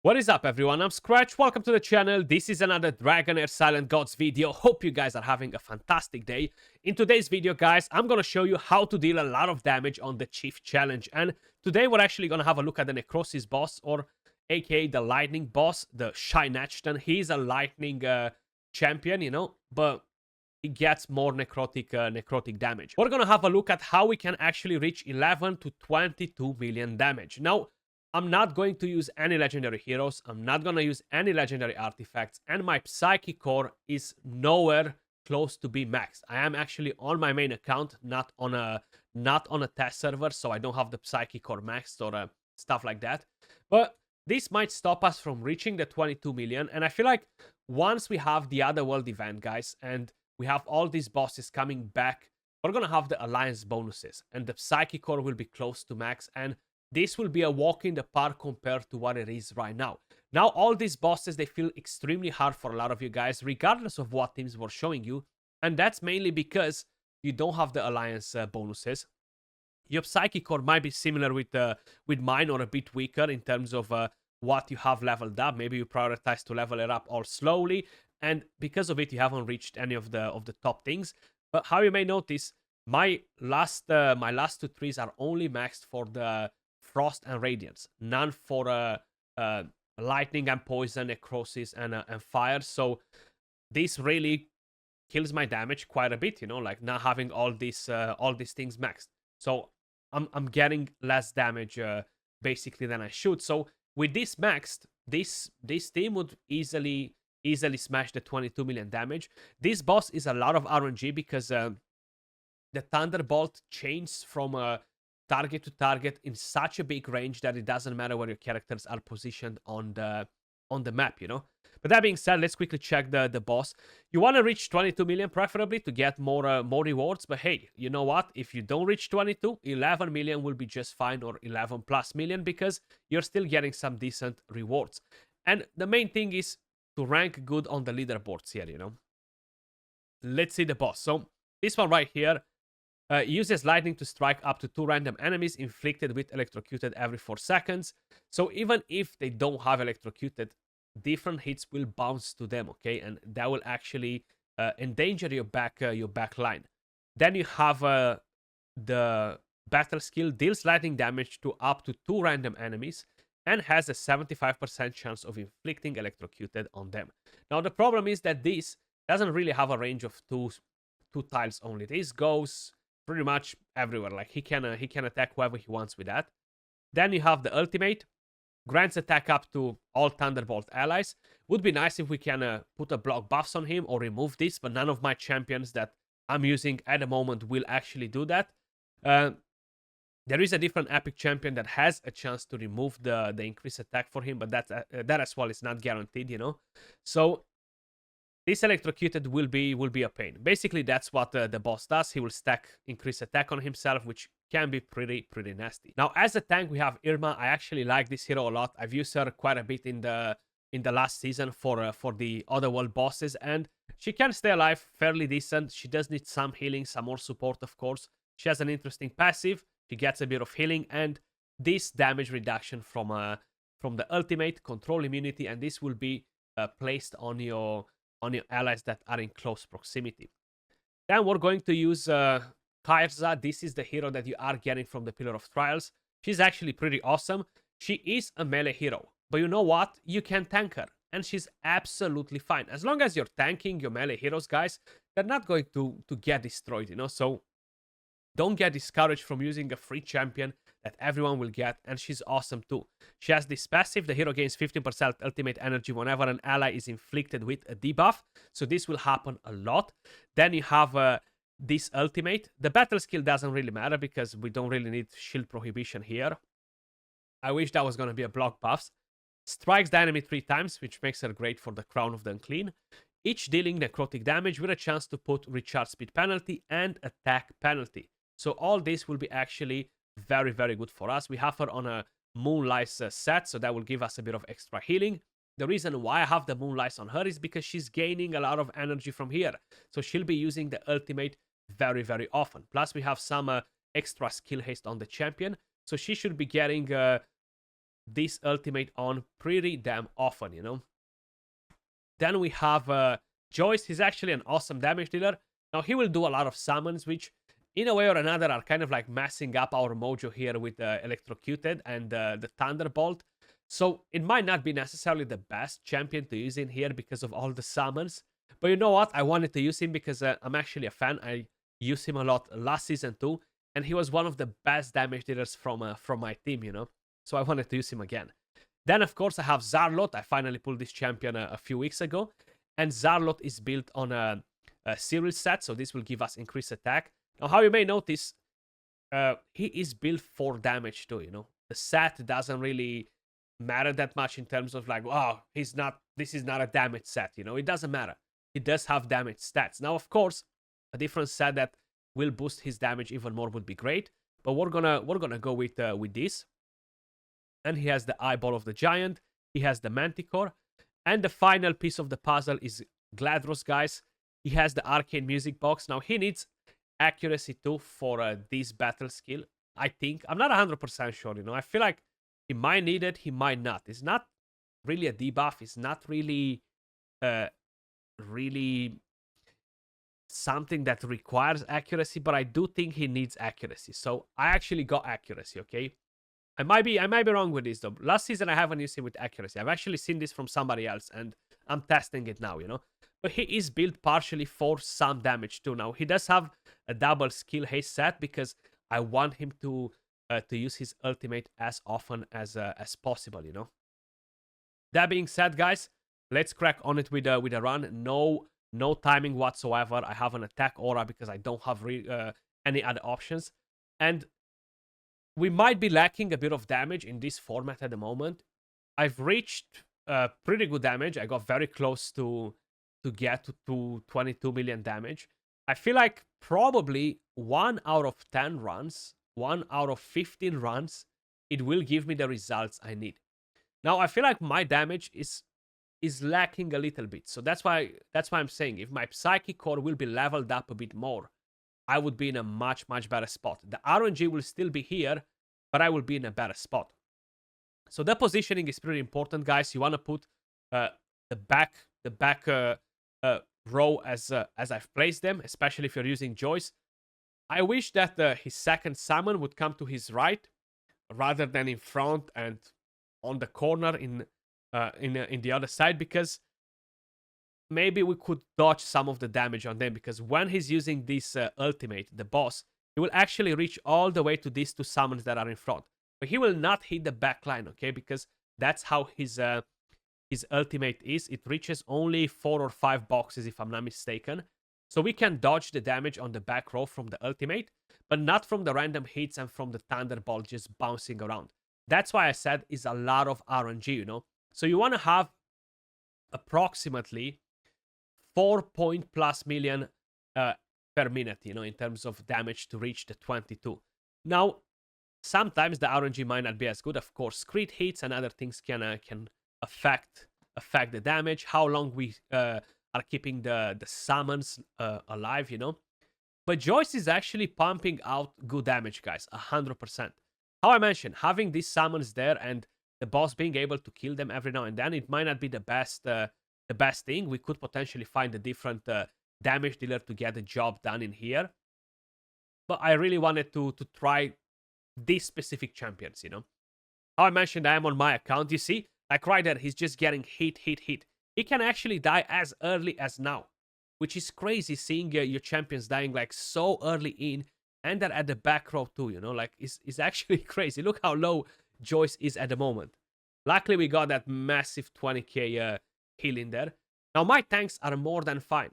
What is up, everyone? I'm Skratch. Welcome to the channel. This is another Dragonheir Silent Gods video. Hope you guys are having a fantastic day. In today's video, guys, I'm gonna show you how to deal a lot of damage on the Chief Challenge. And today we're actually gonna have a look at the Necrosis boss, or aka the Lightning boss, the Shynachton. He's a Lightning champion, but he gets more necrotic damage. We're gonna have a look at how we can actually reach 11 to 22 million damage. Now, I'm not going to use any legendary heroes. I'm not going to use any legendary artifacts. And my Psychic Core is nowhere close to be maxed. I am actually on my main account, not on a test server, so I don't have the Psychic Core maxed or stuff like that. But this might stop us from reaching the 22 million. And I feel like once we have the Otherworld event, guys, and we have all these bosses coming back, we're going to have the Alliance bonuses. And the Psychic Core will be close to max. And this will be a walk in the park compared to what it is right now. Now, all these bosses, they feel extremely hard for a lot of you guys, regardless of what teams were showing you. And that's mainly because you don't have the Alliance bonuses. Your Psychic Core might be similar with mine, or a bit weaker in terms of what you have leveled up. Maybe you prioritize to level it up all slowly, and because of it, you haven't reached any of the top things. But how you may notice, my last two trees are only maxed for the Frost and Radiance, none for Lightning and Poison, Necrosis and Fire. So this really kills my damage quite a bit, like not having all these things maxed. So I'm getting less damage basically than I should. So with this maxed, this team would easily smash the 22 million damage. This boss is a lot of RNG because the Thunderbolt changes from target to target in such a big range that it doesn't matter where your characters are positioned on the map, But that being said, let's quickly check the boss. You want to reach 22 million preferably to get more rewards, but hey, you know what? If you don't reach 22, 11 million will be just fine, or 11 plus million, because you're still getting some decent rewards. And the main thing is to rank good on the leaderboards here, Let's see the boss. So this one right here, uses lightning to strike up to 2 random enemies inflicted with electrocuted every 4 seconds. So even if they don't have electrocuted, different hits will bounce to them, okay? And that will actually endanger your back line. Then you have the battle skill deals lightning damage to up to 2 random enemies and has a 75% chance of inflicting electrocuted on them. Now the problem is that this doesn't really have a range of two tiles only. This goes pretty much everywhere. Like he can attack whoever he wants with that. Then you have the ultimate, grants attack up to all Thunderbolt allies. Would be nice if we can put a block buffs on him or remove this, but none of my champions that I'm using at the moment will actually do that. There is a different epic champion that has a chance to remove the increased attack for him, but that as well is not guaranteed, So this electrocuted will be a pain. Basically, that's what the boss does. He will stack increased attack on himself, which can be pretty nasty. Now, as a tank, we have Irma. I actually like this hero a lot. I've used her quite a bit in the last season for the Otherworld bosses, and she can stay alive fairly decent. She does need some healing, some more support, of course. She has an interesting passive. She gets a bit of healing, and this damage reduction from the ultimate, control immunity, and this will be placed on your allies that are in close proximity. Then we're going to use Kairza. This is the hero that you are getting from the Pillar of Trials. She's actually pretty awesome. She is a melee hero, but you know what? You can tank her, and she's absolutely fine. As long as you're tanking your melee heroes, guys, they're not going to get destroyed, So don't get discouraged from using a free champion that everyone will get, and she's awesome too. She has this passive, the hero gains 15% ultimate energy whenever an ally is inflicted with a debuff, so this will happen a lot. Then you have this ultimate. The battle skill doesn't really matter because we don't really need shield prohibition here. I wish that was going to be a block buffs. Strikes the enemy 3 times, which makes her great for the Crown of the Unclean. Each dealing necrotic damage with a chance to put recharge speed penalty and attack penalty. So all this will be actually very, very good for us. We have her on a Moonlight set, so that will give us a bit of extra healing. The reason why I have the Moonlight on her is because she's gaining a lot of energy from here. So she'll be using the ultimate very, very often. Plus, we have some extra skill haste on the champion. So she should be getting this ultimate on pretty damn often, you know. Then we have Joyce. He's actually an awesome damage dealer. Now, he will do a lot of summons, which in a way or another are kind of like messing up our mojo here with Electrocuted and the Thunderbolt. So it might not be necessarily the best champion to use in here because of all the summons. But you know what? I wanted to use him because I'm actually a fan. I used him a lot last season too. And he was one of the best damage dealers from my team, you know. So I wanted to use him again. Then, of course, I have Zarlot. I finally pulled this champion a few weeks ago. And Zarlot is built on a Cyril set, so this will give us increased attack. Now, how you may notice, he is built for damage too, you know. The set doesn't really matter that much in terms of like, wow, this is not a damage set, you know. It doesn't matter. He does have damage stats. Now, of course, a different set that will boost his damage even more would be great. But we're gonna go with this. And he has the Eyeball of the Giant. He has the Manticore. And the final piece of the puzzle is Gladros, guys. He has the Arcane Music Box. Now, he needs accuracy too for this battle skill, I think. I'm not 100% sure, you know. I feel like he might need it, he might not. It's not really a debuff. It's not really, really something that requires accuracy, but I do think he needs accuracy. So I actually got accuracy, okay? I might be wrong with this though. Last season I haven't used him with accuracy. I've actually seen this from somebody else and I'm testing it now, you know. But he is built partially for some damage too. Now he does have a double skill haste set because I want him to use his ultimate as often as possible, you know. That being said, guys, let's crack on it with a run. No timing whatsoever. I have an attack aura because I don't have any other options. And we might be lacking a bit of damage in this format at the moment. I've reached pretty good damage. I got very close to get to 22 million damage. I feel like probably 1 out of 10 runs, 1 out of 15 runs, it will give me the results I need. Now, I feel like my damage is lacking a little bit. So that's why I'm saying if my Psychic Core will be leveled up a bit more, I would be in a much better spot. The RNG will still be here, but I will be in a better spot. So the positioning is pretty important, guys. You want to put the back row as I've placed them, especially if you're using Joyce. I wish that his second summon would come to his right rather than in front and on the corner in the other side, because maybe we could dodge some of the damage on them, because when he's using this ultimate, the boss, he will actually reach all the way to these 2 summons that are in front. But he will not hit the back line, okay? Because that's how his ultimate is. It reaches only 4 or 5 boxes, if I'm not mistaken. So we can dodge the damage on the back row from the ultimate, but not from the random hits and from the Thunderbolt just bouncing around. That's why I said it's a lot of RNG, you know? So you want to have approximately 4+ million per minute, you know, in terms of damage to reach the 22. Now, sometimes the RNG might not be as good. Of course, crit hits and other things can affect the damage. How long we are keeping the summons alive, you know. But Joyce is actually pumping out good damage, guys, 100%. How I mentioned, having these summons there and the boss being able to kill them every now and then, it might not be the best thing. We could potentially find a different damage dealer to get the job done in here. But I really wanted to try these specific champions, you know. How I mentioned, I am on my account. You see, like right there, he's just getting hit. He can actually die as early as now, which is crazy, seeing your champions dying like so early in, and they're at the back row too, you know. Like, it's actually crazy. Look how low Joyce is at the moment. Luckily, we got that massive 20k heal in there. Now, my tanks are more than fine.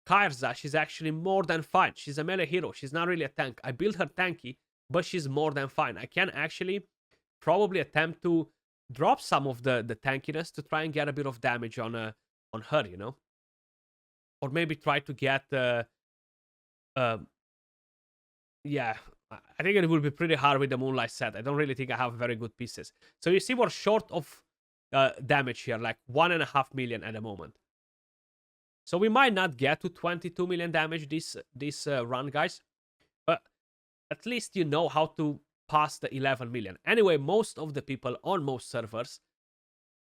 Kairza, she's actually more than fine. She's a melee hero. She's not really a tank. I built her tanky, but she's more than fine. I can actually probably attempt to drop some of the tankiness to try and get a bit of damage on her, you know. Or maybe try to get... yeah, I think it will be pretty hard with the Moonlight set. I don't really think I have very good pieces. So you see we're short of damage here, like 1.5 million at the moment. So we might not get to 22 million damage this run, guys. But at least you know how to past the 11 million. Anyway, most of the people on most servers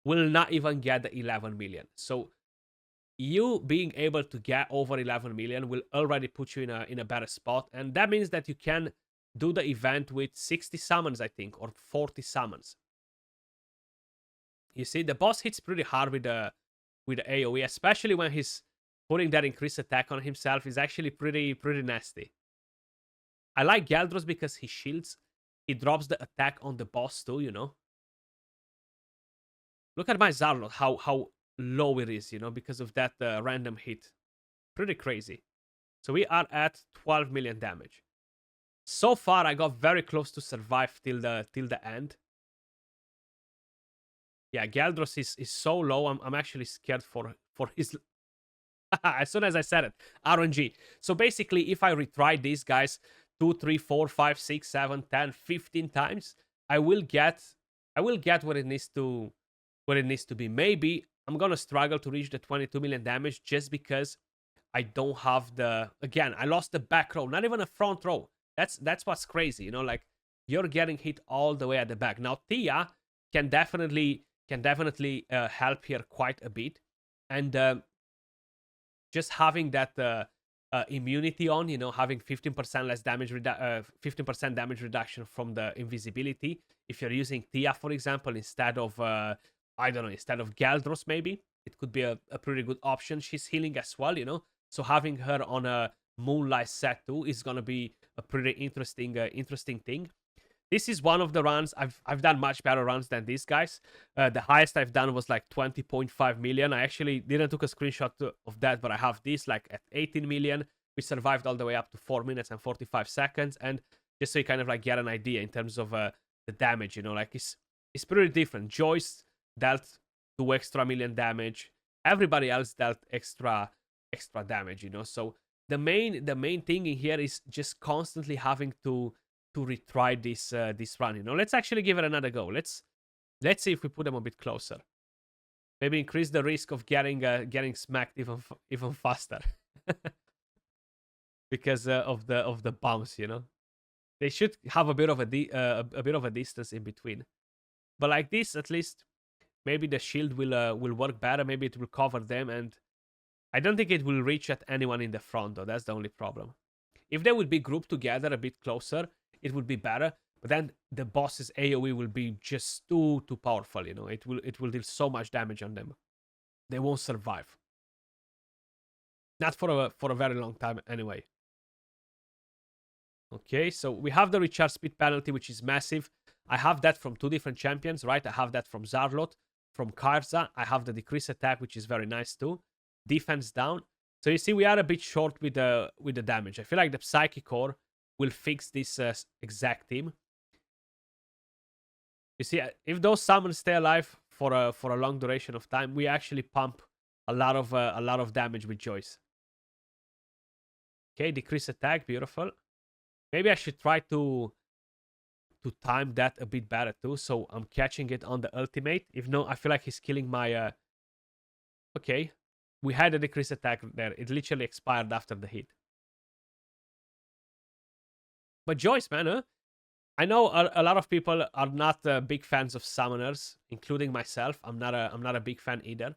will not even get the 11 million. So you being able to get over 11 million will already put you in a better spot, and that means that you can do the event with 60 summons, I think, or 40 summons. You see, the boss hits pretty hard with the AoE, especially when he's putting that increased attack on himself. Is actually pretty nasty. I like Galdros because he shields. He drops the attack on the boss too, you know. Look at my Zarlot, how low it is, you know, because of that random hit. Pretty crazy. So we are at 12 million damage. So far, I got very close to survive till the end. Yeah, Galdros is so low. I'm actually scared for his. As soon as I said it, RNG. So basically, if I retry these guys 2, 3, 4, 5, 6, 7, 10, 15 times, I will get what it needs to be. Maybe I'm gonna struggle to reach the 22 million damage just because I don't have the. Again, I lost the back row, not even a front row. That's what's crazy, you know. Like, you're getting hit all the way at the back. Now Tia can definitely help here quite a bit, and just having that immunity on, you know, having 15% less damage, 15% damage reduction from the invisibility. If you're using Tia, for example, instead of I don't know, instead of Galdros, maybe it could be a pretty good option. She's healing as well, you know, so having her on a Moonlight set too is gonna be a pretty interesting thing. This is one of the runs. I've done much better runs than these guys. The highest I've done was like 20.5 million. I actually didn't took a screenshot of that, but I have this like at 18 million. We survived all the way up to 4 minutes and 45 seconds. And just so you kind of like get an idea in terms of the damage, you know, like it's pretty different. Joyce dealt 2 extra million damage. Everybody else dealt extra damage, you know. So the main thing in here is just constantly having to retry this run, you know. Let's actually give it another go. Let's see if we put them a bit closer. Maybe increase the risk of getting smacked even faster because of the bumps, you know. They should have a bit of a distance in between. But like this, at least, maybe the shield will work better. Maybe it will cover them, and I don't think it will reach at anyone in the front, though. That's the only problem. If they would be grouped together a bit closer, it would be better. But then the boss's AoE will be just too powerful, you know. It will deal so much damage on them. They won't survive. Not for a very long time anyway. Okay, so we have the recharge speed penalty, which is massive. I have that from 2 different champions, right? I have that from Zarlot, from Karza. I have the decrease attack, which is very nice too. Defense down. So you see, we are a bit short with the damage. I feel like the Psychic Core will fix this exact team. You see, if those summons stay alive for a long duration of time, we actually pump a lot of damage with Joyce. Okay, decrease attack, beautiful. Maybe I should try to time that a bit better too, so I'm catching it on the ultimate. If no, I feel like he's killing my. Okay, we had a decrease attack there. It literally expired after the hit. But Joyce, man, huh? I know a lot of people are not big fans of summoners, including myself. I'm not a big fan either.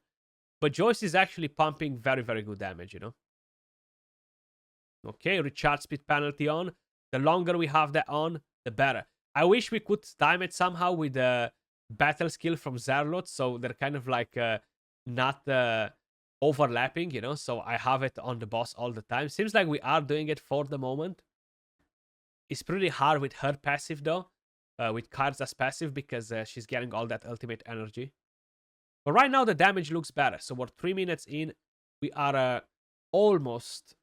But Joyce is actually pumping very good damage, you know. Okay, recharge speed penalty on. The longer we have that on, the better. I wish we could time it somehow with the battle skill from Zarlot, so they're kind of like not overlapping, you know. So I have it on the boss all the time. Seems like we are doing it for the moment. It's pretty hard with her passive though, with Karza's passive, because she's getting all that ultimate energy. But right now the damage looks better. So we're 3 minutes in. We are almost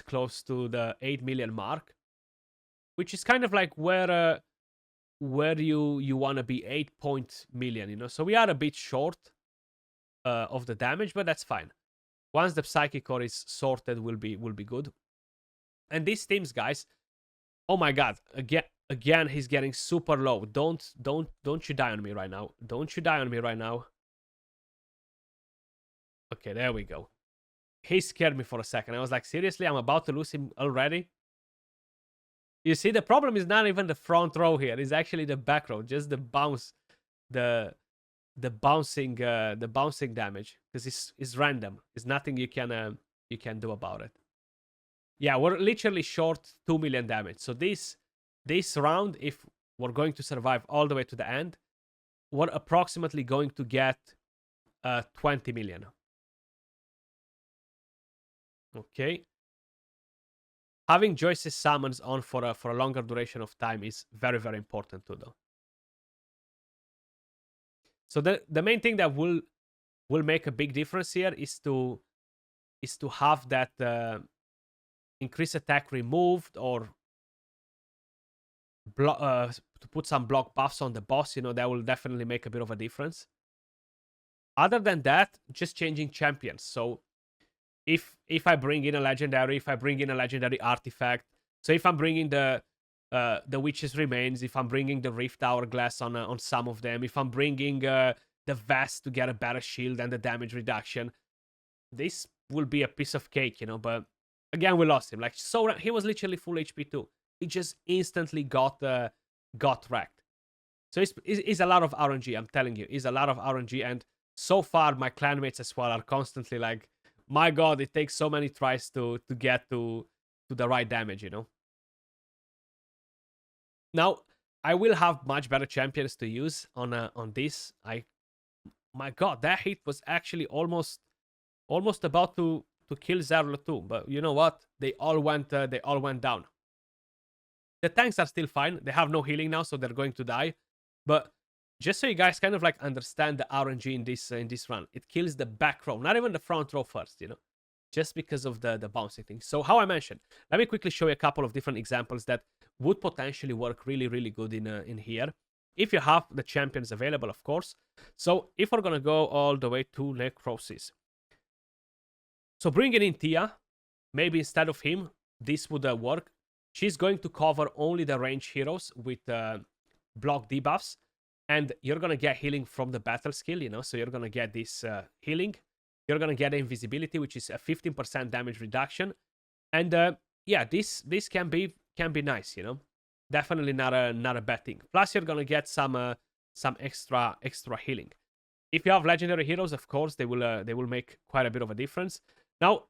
close to the 8 million mark, which is kind of like where you want to be, 8 million, you know. So we are a bit short of the damage, but that's fine. Once the Psychic Core is sorted, will be good. And these teams, guys, oh my god, again he's getting super low. Don't you die on me right now. Don't you die on me right now. Okay, there we go. He scared me for a second. I was like, seriously, I'm about to lose him already? You see, the problem is not even the front row here. It's actually the back row. Just the bounce, the bouncing damage, because it's random. It's nothing you can do about it. Yeah, we're literally short 2 million damage. So this round, if we're going to survive all the way to the end, we're approximately going to get 20 million. Okay. Having Joyce's summons on for a longer duration of time is very, very important too, though. So the main thing that will make a big difference here is to have that increase attack removed, or to put some block buffs on the boss. You know, that will definitely make a bit of a difference. Other than that, just changing champions. So if I bring in a legendary, if I bring in a legendary artifact, so if I'm bringing the Witch's Remains, if I'm bringing the Rift Hourglass on some of them, if I'm bringing the Vest to get a better shield and the damage reduction, this will be a piece of cake, you know. But again, we lost him. Like, so he was literally full HP too. He just instantly got wrecked. So it's a lot of RNG. I'm telling you, it's a lot of RNG. And so far, my clanmates as well are constantly like, my God, it takes so many tries to get to the right damage, you know. Now, I will have much better champions to use on this. My God, that hit was actually almost about to kill Zerlo too. But you know what? They all went down. The tanks are still fine. They have no healing now, so they're going to die. But just so you guys kind of like understand the RNG in this run, it kills the back row, not even the front row first, you know, just because of the bouncing thing. So how I mentioned, let me quickly show you a couple of different examples that would potentially work really, really good in here, if you have the champions available, of course. So if we're gonna go all the way to Necrosis, so bringing in Tia, maybe instead of him, this would work. She's going to cover only the range heroes with block debuffs, and you're gonna get healing from the battle skill, you know. So you're gonna get this healing. You're gonna get invisibility, which is a 15% damage reduction, and yeah, this can be nice, you know. Definitely not a bad thing. Plus, you're gonna get some extra healing. If you have legendary heroes, of course, they will make quite a bit of a difference. Now,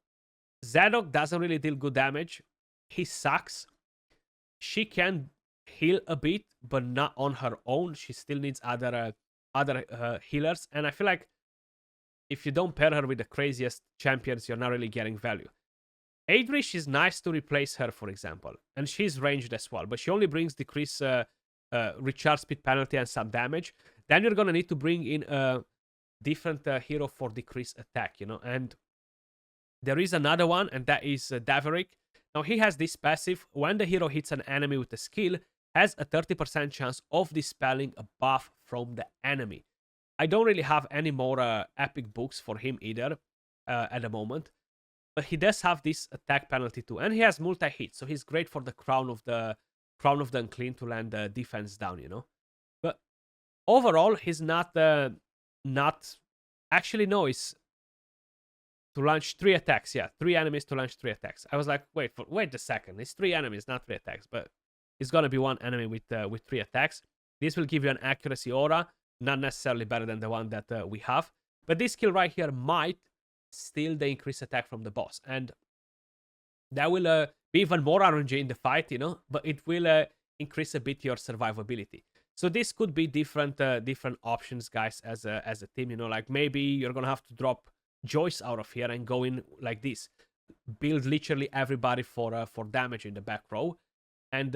Zadok doesn't really deal good damage. He sucks. She can heal a bit, but not on her own. She still needs other healers, and I feel like if you don't pair her with the craziest champions, you're not really getting value. Adrish is nice to replace her, for example, and she's ranged as well, but she only brings decrease recharge speed penalty and some damage. Then you're gonna need to bring in a different hero for decreased attack, you know. And there is another one, and that is Daverick. Now, he has this passive: when the hero hits an enemy with a skill, has a 30% chance of dispelling a buff from the enemy. I don't really have any more epic books for him either at the moment, but he does have this attack penalty too, and he has multi-hit, so he's great for the Crown of the Unclean to land the defense down, you know. But overall, he's not actually, no, it's to launch 3 attacks. Yeah, 3 enemies to launch 3 attacks. I was like, wait a second. It's 3 enemies, not 3 attacks. But it's gonna be 1 enemy with 3 attacks. This will give you an accuracy aura, not necessarily better than the one that we have. But this skill right here might steal the increased attack from the boss, and that will be even more RNG in the fight, you know. But it will increase a bit your survivability. So this could be different options, guys, as a team. You know, like maybe you're gonna have to drop Joyce out of here and go in like this, build literally everybody for damage in the back row, and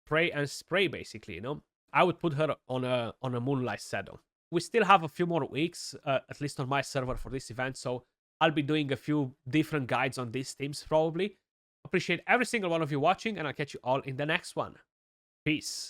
pray and spray, basically, you know. I would put her on a Moonlight Shadow. We still have a few more weeks, at least on my server, for this event, so I'll be doing a few different guides on these teams probably. Appreciate every single one of you watching, and I'll catch you all in the next one. Peace.